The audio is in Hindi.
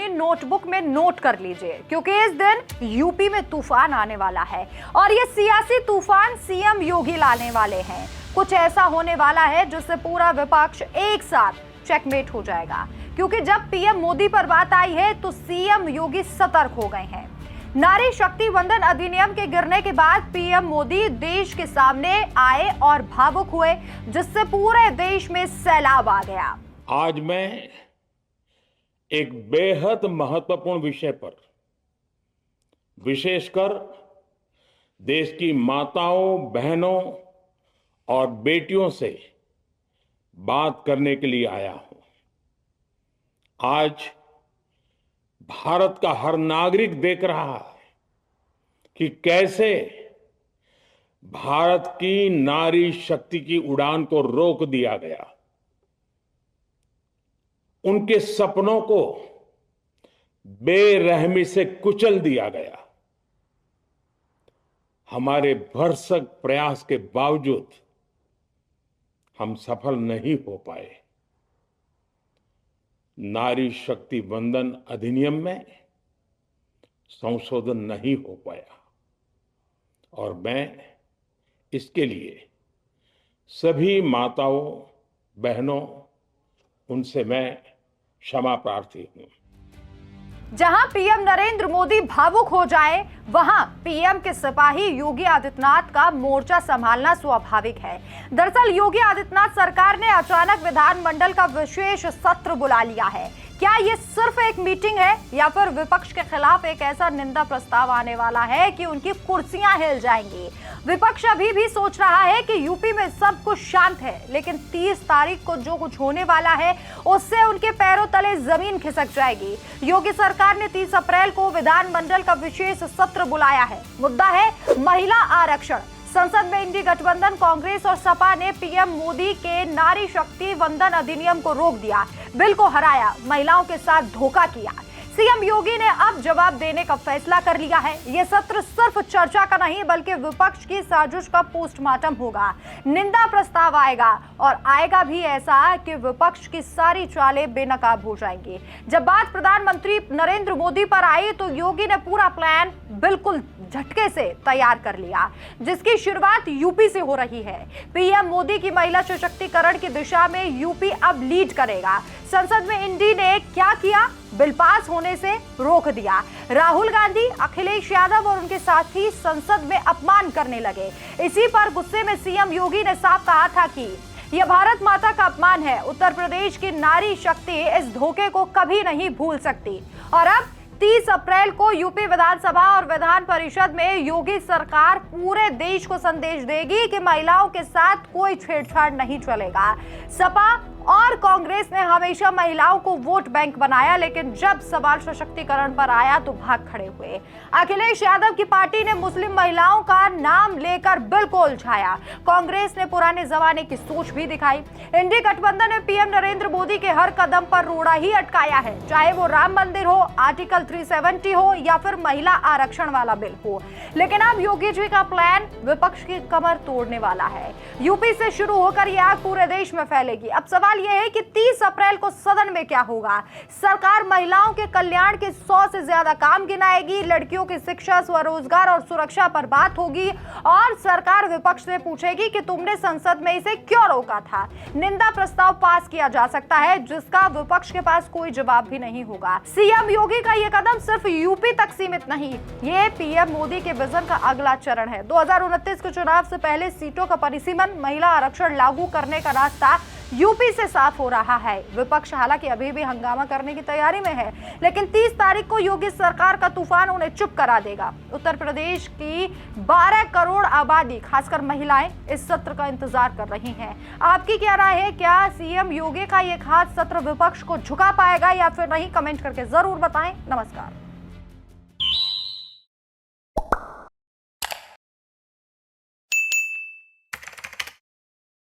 अपनी नोटबुक में नोट कर लीजिए, क्योंकि इस दिन यूपी में तूफान आने वाला है और ये सियासी तूफान सीएम योगी लाने वाले हैं। कुछ ऐसा होने वाला है जिससे पूरा विपक्ष एक साथ चेकमेट हो जाएगा, क्योंकि जब पीएम मोदी पर बात आई है तो सीएम योगी सतर्क हो गए हैं। नारी शक्ति वंदन अधिनियम के गिरने के बाद पीएम मोदी देश के सामने आए और भावुक हुए, जिससे पूरे देश में सैलाब आ गया। आज मैं एक बेहद महत्वपूर्ण विषय पर, विशेषकर देश की माताओं, बहनों और बेटियों से बात करने के लिए आया हूं। आज भारत का हर नागरिक देख रहा है कि कैसे भारत की नारी शक्ति की उड़ान को रोक दिया गया, उनके सपनों को बेरहमी से कुचल दिया गया। हमारे भरसक प्रयास के बावजूद हम सफल नहीं हो पाए। नारी शक्ति वंदन अधिनियम में संशोधन नहीं हो पाया और मैं इसके लिए सभी माताओं, बहनों, उनसे मैं क्षमा प्रार्थी हूं। जहां पीएम नरेंद्र मोदी भावुक हो जाए, वहां पीएम के सिपाही योगी आदित्यनाथ का मोर्चा संभालना स्वाभाविक है। दरअसल योगी आदित्यनाथ सरकार ने अचानक विधानमंडल का विशेष सत्र बुला लिया है। क्या ये सिर्फ एक मीटिंग है या फिर विपक्ष के खिलाफ एक ऐसा निंदा प्रस्ताव आने वाला है कि उनकी कुर्सियां हिल जाएंगी? विपक्ष अभी भी सोच रहा है कि यूपी में सब कुछ शांत है, लेकिन 30 तारीख को जो कुछ होने वाला है उससे उनके पैरों तले जमीन खिसक जाएगी। योगी सरकार ने 30 अप्रैल को विधानमंडल का विशेष सत्र बुलाया है। मुद्दा है महिला आरक्षण। संसद में इंडी गठबंधन कांग्रेस और सपा ने पीएम मोदी के नारी शक्ति वंदन अधिनियम को रोक दिया, बिल को हराया, महिलाओं के साथ धोखा किया। सीएम योगी ने अब जवाब देने का फैसला कर लिया है। यह सत्र सिर्फ चर्चा का नहीं बल्कि विपक्ष की साजिश का पोस्टमार्टम होगा। निंदा प्रस्ताव आएगा और आएगा भी ऐसा कि विपक्ष की सारी चालें बेनकाब हो जाएंगी। जब बात प्रधानमंत्री नरेंद्र मोदी पर आई तो योगी ने पूरा प्लान बिल्कुल झटके से तैयार कर लिया, जिसकी शुरुआत यूपी से हो रही है। पीएम मोदी की महिला सशक्तिकरण की दिशा में यूपी अब लीड करेगा। संसद में इंडी ने क्या किया? बिल पास होने से रोक दिया। राहुल गांधी, अखिलेश यादव और उनके साथी संसद में अपमान करने लगे। इसी पर गुस्से में सीएम योगी ने साफ कहा था कि यह भारत माता का अपमान है। उत्तर प्रदेश की नारी शक्ति इस धोखे को कभी नहीं भूल सकती। और अब 30 अप्रैल को यूपी विधानसभा और विधान परिषद में योगी सरकार पूरे देश को संदेश देगी कि महिलाओं के साथ कोई छेड़छाड़ नहीं चलेगा। सपा और कांग्रेस ने हमेशा महिलाओं को वोट बैंक बनाया, लेकिन जब सवाल सशक्तिकरण पर आया तो भाग खड़े हुए। अखिलेश यादव की पार्टी ने मुस्लिम महिलाओं का नाम लेकर बिल को उलझाया। कांग्रेस ने पुराने जमाने की सोच भी दिखाई। इंडी गठबंधन ने पीएम नरेंद्र मोदी के हर कदम पर रोड़ा ही अटकाया है, चाहे वो राम मंदिर हो, आर्टिकल 370 हो या फिर महिला आरक्षण वाला बिल हो। लेकिन अब योगी जी का प्लान विपक्ष की कमर तोड़ने वाला है। यूपी से शुरू होकर यह आग पूरे देश में फैलेगी। अब सवाल यह है कि 30 अप्रैल को सदन में क्या होगा? सरकार महिलाओं के कल्याण के 100 से ज्यादा काम गिनाएगी, लड़कियों की शिक्षा, स्वरोजगार और सुरक्षा पर बात होगी और सरकार विपक्ष से पूछेगी कि तुमने संसद में इसे क्यों रोका था। निंदा प्रस्ताव पास किया जा सकता है, जिसका विपक्ष के पास कोई जवाब भी नहीं होगा। सीएम योगी का यह कदम सिर्फ यूपी तक सीमित नहीं, ये पीएम मोदी के विजन का अगला चरण है। 2029 के चुनाव से पहले सीटों का परिसीमन, महिला आरक्षण लागू करने का रास्ता यूपी से साफ हो रहा है। विपक्ष हालांकि अभी भी हंगामा करने की तैयारी में है, लेकिन 30 तारीख को योगी सरकार का तूफान उन्हें चुप करा देगा। उत्तर प्रदेश की 12 करोड़ आबादी, खासकर महिलाएं, इस सत्र का इंतजार कर रही हैं। आपकी क्या राय है? क्या सीएम योगी का ये खास सत्र विपक्ष को झुका पाएगा या फिर नहीं? कमेंट करके जरूर बताएं। नमस्कार।